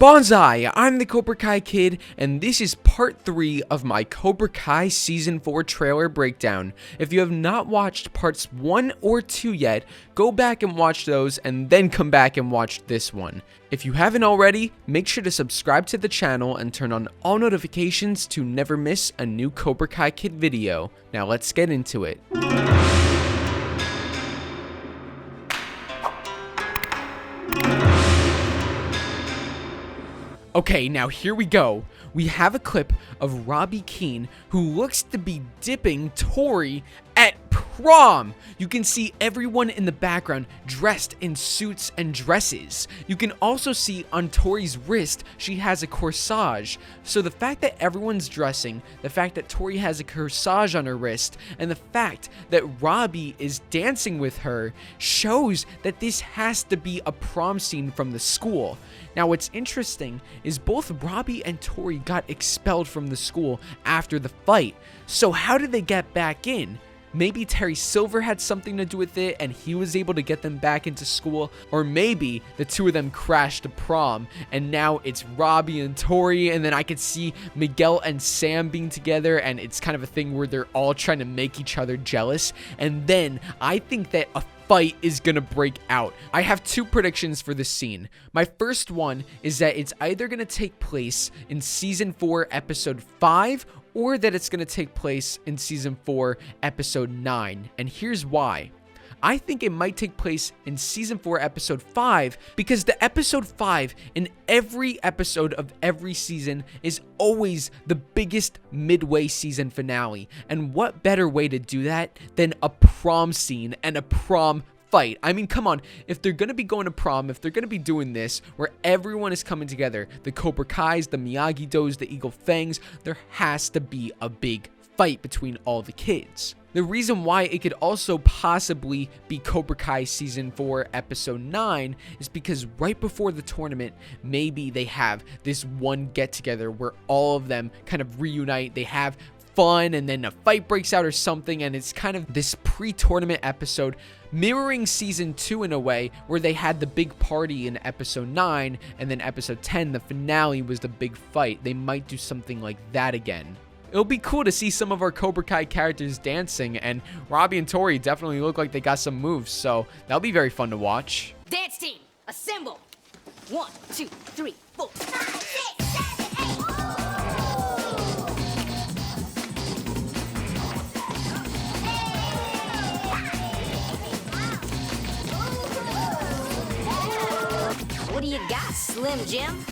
Bonsai! I'm the Cobra Kai Kid, and this is part 3 of my Cobra Kai Season 4 trailer breakdown. If you have not watched parts 1 or 2 yet, go back and watch those, and then come back and watch this one. If you haven't already, make sure to subscribe to the channel and turn on all notifications to never miss a new Cobra Kai Kid video. Now let's get into it. Okay, now here we go. We have a clip of Robby Keene, who looks to be dipping Tori at prom. You can see everyone in the background dressed in suits and dresses. You can also see on Tori's wrist, she has a corsage. So the fact that everyone's dressing, the fact that Tori has a corsage on her wrist, and the fact that Robby is dancing with her shows that this has to be a prom scene from the school. Now what's interesting is both Robby and Tori got expelled from the school after the fight. So how did they get back in? Maybe Terry Silver had something to do with it and he was able to get them back into school, or maybe the two of them crashed to prom and now it's Robby and Tori, and then I could see Miguel and Sam being together and it's kind of a thing where they're all trying to make each other jealous, and then I think that a fight is gonna break out. I have two predictions for this scene. My first one is that it's either gonna take place in season 4 episode 5 or that it's gonna take place in season 4 episode 9, and here's why. I think it might take place in season 4 episode 5 because the episode 5 in every episode of every season is always the biggest midway season finale, and what better way to do that than a prom scene and a prom fight? I mean, come on, if they're gonna be going to prom, if they're gonna be doing this where everyone is coming together, the Cobra Kais, the Miyagi-Dos, the Eagle Fangs, there has to be a big fight between all the kids. The reason why it could also possibly be Cobra Kai Season 4 Episode 9 is because right before the tournament, maybe they have this one get-together where all of them kind of reunite, they have fun, and then a fight breaks out or something, and it's kind of this pre-tournament episode mirroring Season 2 in a way where they had the big party in Episode 9, and then Episode 10, the finale, was the big fight. They might do something like that again. It'll be cool to see some of our Cobra Kai characters dancing, and Robby and Tori definitely look like they got some moves, so that'll be very fun to watch. Dance team, assemble! 1, 2, 3, 4, 5, 6, 7, 8. What do you got, Slim Jim?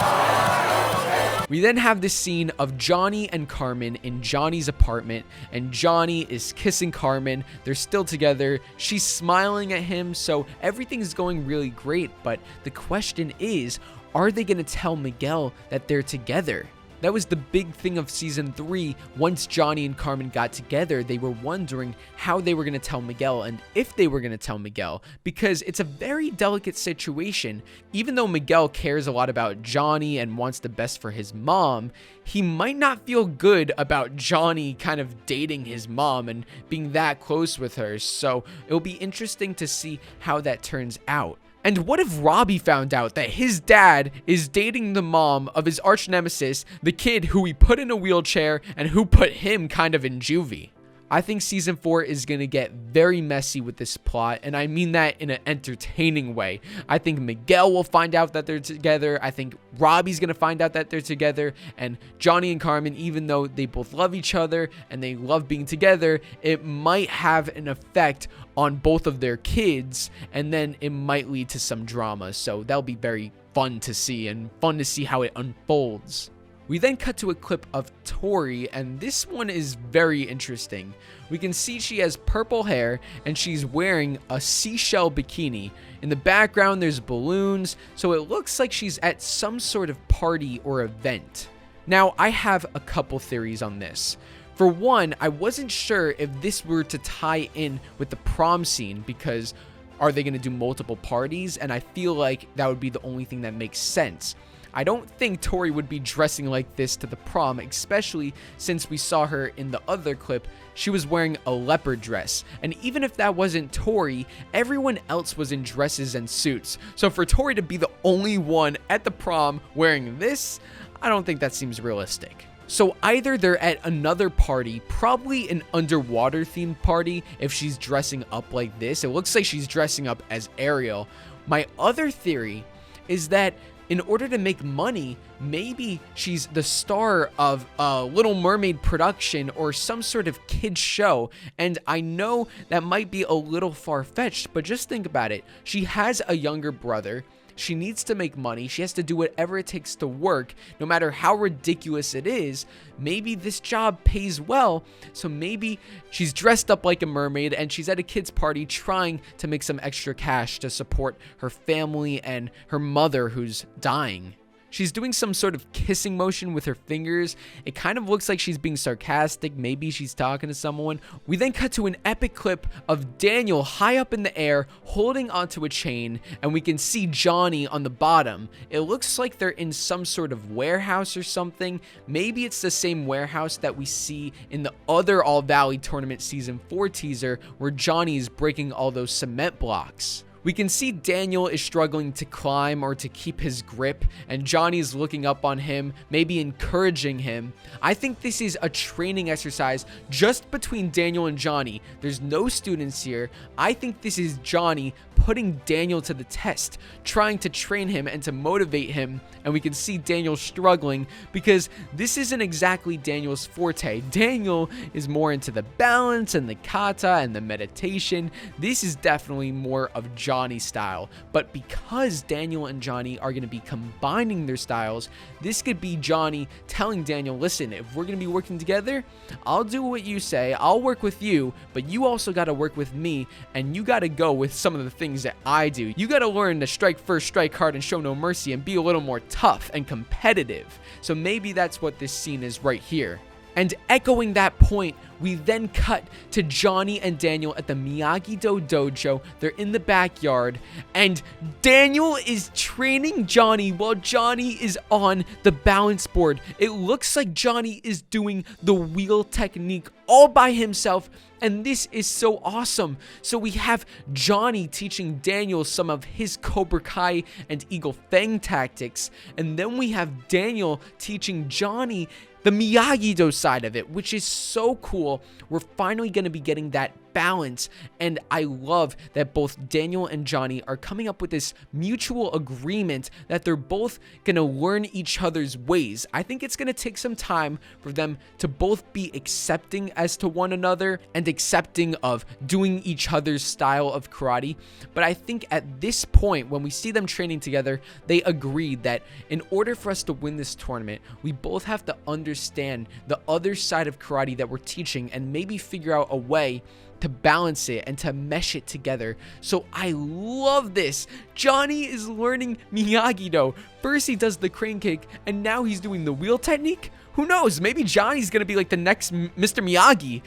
We then have this scene of Johnny and Carmen in Johnny's apartment, and Johnny is kissing Carmen. They're still together. She's smiling at him, so everything's going really great, but the question is, are they going to tell Miguel that they're together? That was the big thing of season 3. Once Johnny and Carmen got together, they were wondering how they were going to tell Miguel and if they were going to tell Miguel, because it's a very delicate situation. Even though Miguel cares a lot about Johnny and wants the best for his mom, he might not feel good about Johnny kind of dating his mom and being that close with her. So it'll be interesting to see how that turns out. And what if Robby found out that his dad is dating the mom of his arch nemesis, the kid who he put in a wheelchair and who put him kind of in juvie? I think season 4 is going to get very messy with this plot, and I mean that in an entertaining way. I think Miguel will find out that they're together. I think Robby's going to find out that they're together, and Johnny and Carmen, even though they both love each other and they love being together, it might have an effect on both of their kids, and then it might lead to some drama. So that'll be very fun to see, and fun to see how it unfolds. We then cut to a clip of Tori, and this one is very interesting. We can see she has purple hair and she's wearing a seashell bikini. In the background there's balloons, so it looks like she's at some sort of party or event. Now I have a couple theories on this. For one, I wasn't sure if this were to tie in with the prom scene, because are they going to do multiple parties? And I feel like that would be the only thing that makes sense. I don't think Tori would be dressing like this to the prom, especially since we saw her in the other clip. She was wearing a leopard dress, and even if that wasn't Tori, everyone else was in dresses and suits. So for Tori to be the only one at the prom wearing this, I don't think that seems realistic. So either they're at another party, probably an underwater themed party if she's dressing up like this. It looks like she's dressing up as Ariel. My other theory is that in order to make money, maybe she's the star of a Little Mermaid production or some sort of kids show. And I know that might be a little far-fetched, but just think about it. She has a younger brother. She needs to make money. She has to do whatever it takes to work, no matter how ridiculous it is. Maybe this job pays well, so maybe she's dressed up like a mermaid and she's at a kid's party trying to make some extra cash to support her family and her mother who's dying. She's doing some sort of kissing motion with her fingers. It kind of looks like she's being sarcastic. Maybe she's talking to someone. We then cut to an epic clip of Daniel high up in the air holding onto a chain, and we can see Johnny on the bottom. It looks like they're in some sort of warehouse or something. Maybe it's the same warehouse that we see in the other All Valley Tournament Season 4 teaser where Johnny is breaking all those cement blocks. We can see Daniel is struggling to climb or to keep his grip, and Johnny is looking up on him, maybe encouraging him. I think this is a training exercise just between Daniel and Johnny. There's no students here. I think this is Johnny putting Daniel to the test, trying to train him and to motivate him, and we can see Daniel struggling because this isn't exactly Daniel's forte. Daniel is more into the balance and the kata and the meditation. This is definitely more of Johnny's style, but because Daniel and Johnny are going to be combining their styles, this could be Johnny telling Daniel, listen, if we're going to be working together, I'll do what you say, I'll work with you, but you also got to work with me, and you got to go with some of the things that I do. You got to learn to strike first, strike hard, and show no mercy, and be a little more tough and competitive. So maybe that's what this scene is right here. And echoing that point, we then cut to Johnny and Daniel at the Miyagi-Do dojo. They're in the backyard, and Daniel is training Johnny while Johnny is on the balance board. It looks like Johnny is doing the wheel technique all by himself, and this is so awesome. So we have Johnny teaching Daniel some of his Cobra Kai and Eagle Fang tactics, and then we have Daniel teaching Johnny the Miyagi-Do side of it, which is so cool. We're finally going to be getting that balance, and I love that both Daniel and Johnny are coming up with this mutual agreement that they're both going to learn each other's ways. I think it's going to take some time for them to both be accepting as to one another and accepting of doing each other's style of karate, but I think at this point, when we see them training together, they agreed that in order for us to win this tournament, we both have to understand the other side of karate that we're teaching and maybe figure out a way to balance it and to mesh it together. So I love this. Johnny is learning Miyagi-Do. First he does the crane kick, and now he's doing the wheel technique. Who knows? Maybe Johnny's gonna be like the next Mr. Miyagi.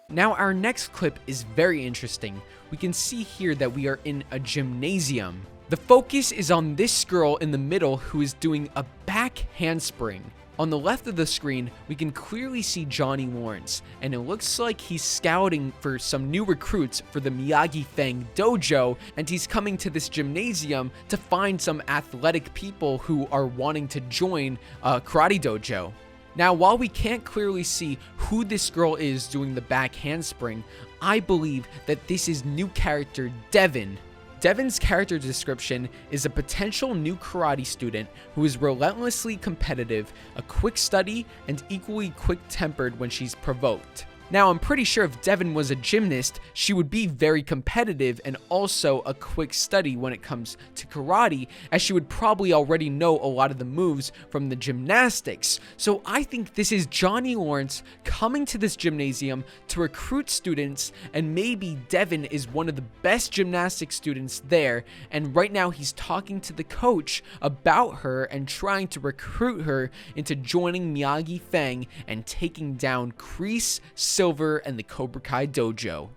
Now our next clip is very interesting. We can see here that we are in a gymnasium. The focus is on this girl in the middle who is doing a back handspring. On the left of the screen, we can clearly see Johnny Lawrence, and it looks like he's scouting for some new recruits for the Miyagi Fang dojo, and he's coming to this gymnasium to find some athletic people who are wanting to join a karate dojo. Now, while we can't clearly see who this girl is doing the back handspring, I believe that this is new character Devin. Devin's character description is a potential new karate student who is relentlessly competitive, a quick study, and equally quick-tempered when she's provoked. Now, I'm pretty sure if Devin was a gymnast, she would be very competitive and also a quick study when it comes to karate, as she would probably already know a lot of the moves from the gymnastics. So I think this is Johnny Lawrence coming to this gymnasium to recruit students, and maybe Devin is one of the best gymnastics students there, and right now he's talking to the coach about her and trying to recruit her into joining Miyagi Fang and taking down KREESE, Silver, and the Cobra Kai dojo.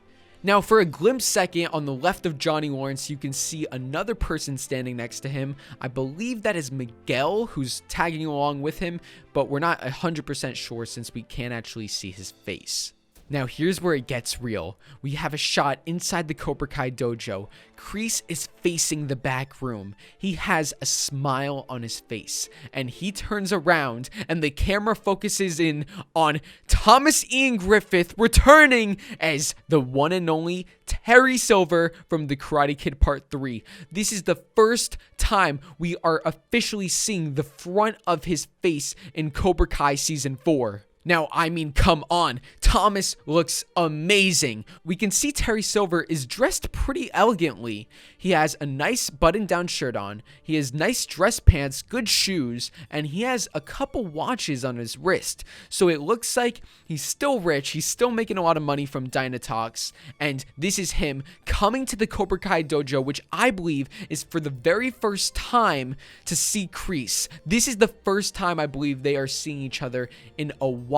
Now, for a glimpse second, on the left of Johnny Lawrence, you can see another person standing next to him. I believe that is Miguel, who's tagging along with him, but we're not 100% sure since we can't actually see his face. Now, here's where it gets real. We have a shot inside the Cobra Kai dojo. KREESE is facing the back room. He has a smile on his face, and he turns around, and the camera focuses in on Thomas Ian Griffith returning as the one and only Terry Silver from the Karate Kid Part 3. This is the first time we are officially seeing the front of his face in Cobra Kai Season 4. Now, I mean, come on. Thomas looks amazing. We can see Terry Silver is dressed pretty elegantly. He has a nice button-down shirt on. He has nice dress pants, good shoes, and he has a couple watches on his wrist. So it looks like he's still rich. He's still making a lot of money from Dynatox. And this is him coming to the Cobra Kai dojo, which I believe is for the very first time to see KREESE. This is the first time I believe they are seeing each other in a while,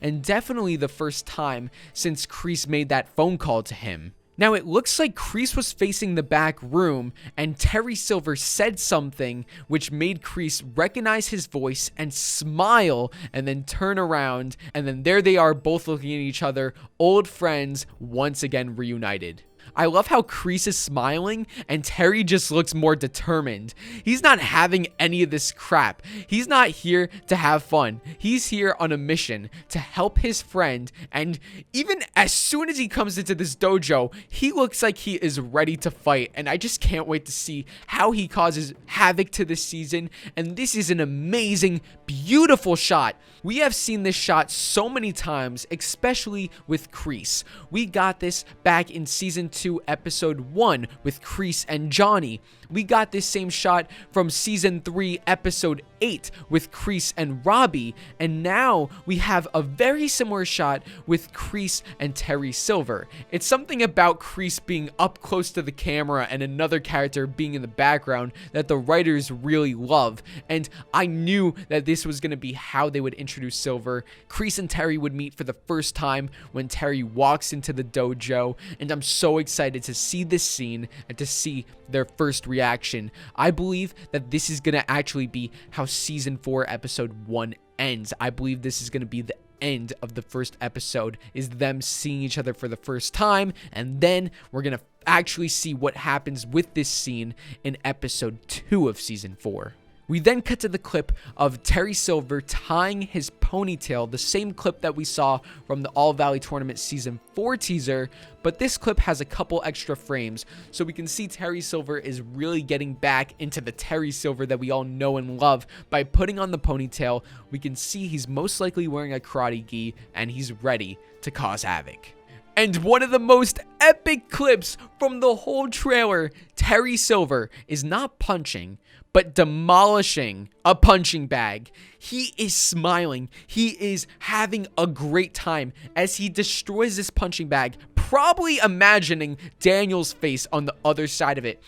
and definitely the first time since KREESE made that phone call to him. Now, it looks like KREESE was facing the back room, and Terry Silver said something which made KREESE recognize his voice and smile, and then turn around, and then there they are, both looking at each other, old friends, once again reunited. I love how KREESE is smiling and Terry just looks more determined. He's not having any of this crap. He's not here to have fun. He's here on a mission to help his friend, and even as soon as he comes into this dojo, he looks like he is ready to fight, and I just can't wait to see how he causes havoc to this season. And this is an amazing, beautiful shot. We have seen this shot so many times, especially with KREESE. We got this back in Season 2, Episode 1 with KREESE and Johnny. We got this same shot from Season 3, Episode 8 with KREESE and Robby. And now we have a very similar shot with KREESE and Terry Silver. It's something about KREESE being up close to the camera and another character being in the background that the writers really love. And I knew that this was going to be how they would introduce Silver. KREESE and Terry would meet for the first time when Terry walks into the dojo. And I'm so excited to see this scene and to see their first reaction. I believe that this is going to actually be how Season 4 Episode 1 ends. I believe this is going to be the end of the first episode, is them seeing each other for the first time, and then we're going to actually see what happens with this scene in Episode 2 of Season 4. We then cut to the clip of Terry Silver tying his ponytail, the same clip that we saw from the All Valley Tournament Season 4 teaser, but this clip has a couple extra frames, so we can see Terry Silver is really getting back into the Terry Silver that we all know and love by putting on the ponytail. We can see he's most likely wearing a karate gi, and he's ready to cause havoc. And one of the most epic clips from the whole trailer, Terry Silver is not punching, but demolishing a punching bag. He is smiling. He is having a great time as he destroys this punching bag, probably imagining Daniel's face on the other side of it.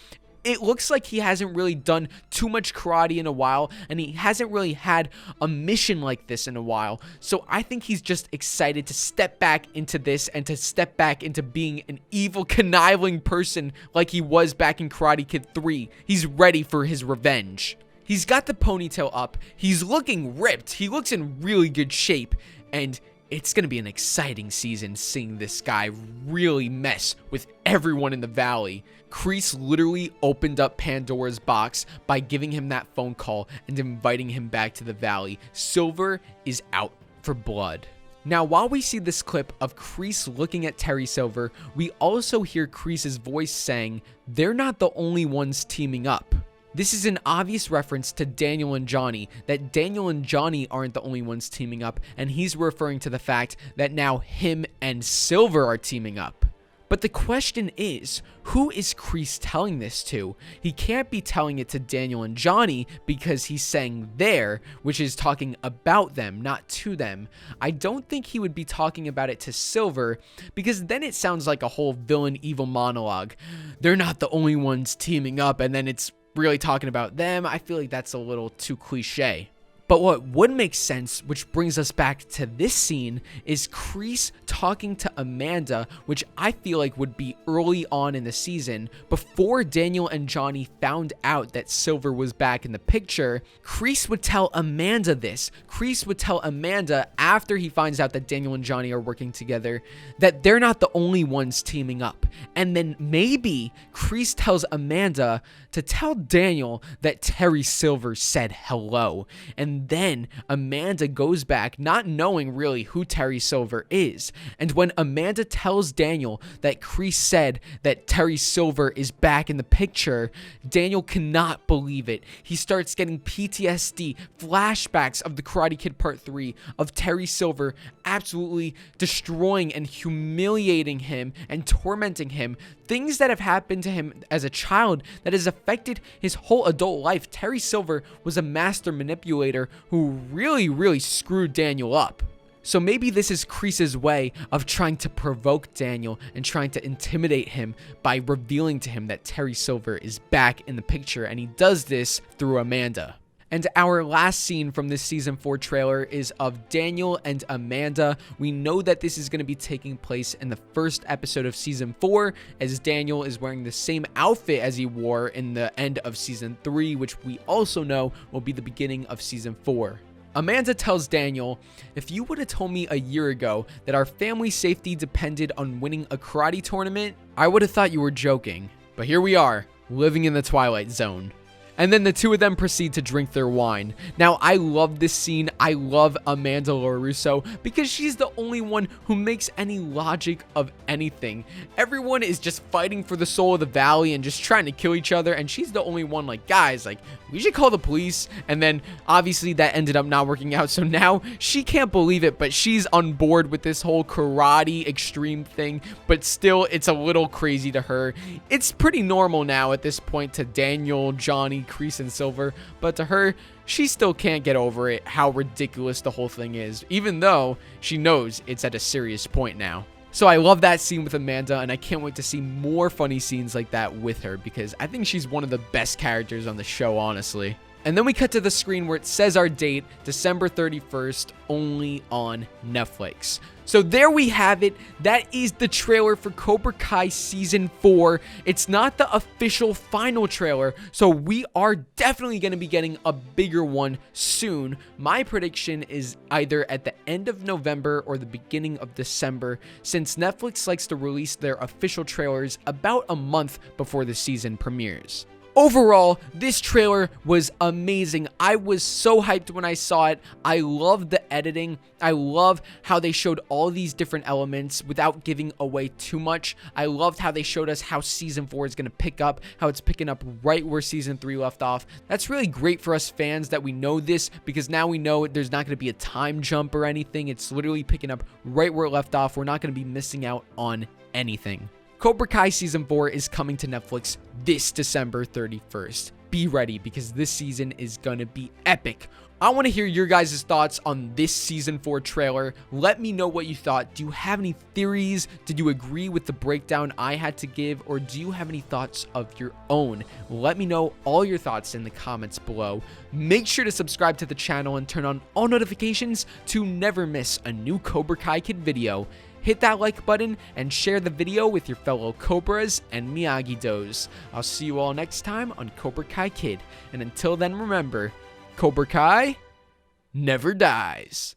It looks like he hasn't really done too much karate in a while, and he hasn't really had a mission like this in a while. So I think he's just excited to step back into this and to step back into being an evil, conniving person like he was back in Karate Kid 3. He's ready for his revenge. He's got the ponytail up. He's looking ripped. He looks in really good shape, and it's going to be an exciting season seeing this guy really mess with everyone in the valley. KREESE literally opened up Pandora's box by giving him that phone call and inviting him back to the valley. Silver is out for blood. Now, while we see this clip of KREESE looking at Terry Silver, we also hear KREESE's voice saying, "They're not the only ones teaming up." This is an obvious reference to Daniel and Johnny, that Daniel and Johnny aren't the only ones teaming up, and he's referring to the fact that now him and Silver are teaming up. But the question is, who is KREESE telling this to? He can't be telling it to Daniel and Johnny because he's saying there, which is talking about them, not to them. I don't think he would be talking about it to Silver because then it sounds like a whole villain evil monologue. They're not the only ones teaming up, and then it's really talking about them. I feel like that's a little too cliche. But what would make sense, which brings us back to this scene, is KREESE talking to Amanda, which I feel like would be early on in the season, before Daniel and Johnny found out that Silver was back in the picture. KREESE would tell Amanda this. KREESE would tell Amanda after he finds out that Daniel and Johnny are working together that they're not the only ones teaming up. And then maybe KREESE tells Amanda to tell Daniel that Terry Silver said hello. And then Amanda goes back not knowing really who Terry Silver is. And when Amanda tells Daniel that KREESE said that Terry Silver is back in the picture, Daniel cannot believe it. He starts getting PTSD, flashbacks of the Karate Kid Part 3, of Terry Silver absolutely destroying and humiliating him and tormenting him. Things that have happened to him as a child that has affected his whole adult life. Terry Silver was a master manipulator who really screwed Daniel up. So maybe this is KREESE's way of trying to provoke Daniel and trying to intimidate him by revealing to him that Terry Silver is back in the picture, and he does this through Amanda. And our last scene from this season 4 trailer is of Daniel and Amanda. We know that this is going to be taking place in the first episode of season 4, as Daniel is wearing the same outfit as he wore in the end of season 3, which we also know will be the beginning of season 4. Amanda tells Daniel, "If you would have told me a year ago that our family's safety depended on winning a karate tournament, I would have thought you were joking. But here we are, living in the Twilight Zone." And then the two of them proceed to drink their wine. Now, I love this scene. I love Amanda LaRusso because she's the only one who makes any logic of anything. Everyone is just fighting for the soul of the valley and just trying to kill each other, and she's the only one like, guys, like, we should call the police. And then obviously that ended up not working out, so now she can't believe it, but she's on board with this whole karate extreme thing, but still it's a little crazy to her. It's pretty normal now at this point to Daniel, Johnny, KREESE, and Silver, but to her, she still can't get over it, how ridiculous the whole thing is, even though she knows it's at a serious point now. So I love that scene with Amanda, and I can't wait to see more funny scenes like that with her, because I think she's one of the best characters on the show, honestly. And then we cut to the screen where it says our date, December 31st, only on Netflix. So there we have it. That is the trailer for Cobra Kai Season 4. It's not the official final trailer, so we are definitely going to be getting a bigger one soon. My prediction is either at the end of November or the beginning of December, since Netflix likes to release their official trailers about a month before the season premieres. Overall, this trailer was amazing. I was so hyped when I saw it. I love the editing. I love how they showed all these different elements without giving away too much. I loved how they showed us how season 4 is going to pick up, how it's picking up right where season 3 left off. That's really great for us fans that we know this, because now we know there's not going to be a time jump or anything. It's literally picking up right where it left off. We're not going to be missing out on anything. Cobra Kai Season 4 is coming to Netflix this December 31st. Be ready, because this season is gonna be epic. I want to hear your guys' thoughts on this Season 4 trailer. Let me know what you thought. Do you have any theories? Did you agree with the breakdown I had to give? Or do you have any thoughts of your own? Let me know all your thoughts in the comments below. Make sure to subscribe to the channel and turn on all notifications to never miss a new Cobra Kai Kid video. Hit that like button and share the video with your fellow Cobras and Miyagi-Dos. I'll see you all next time on Cobra Kai Kid. And until then, remember, Cobra Kai never dies.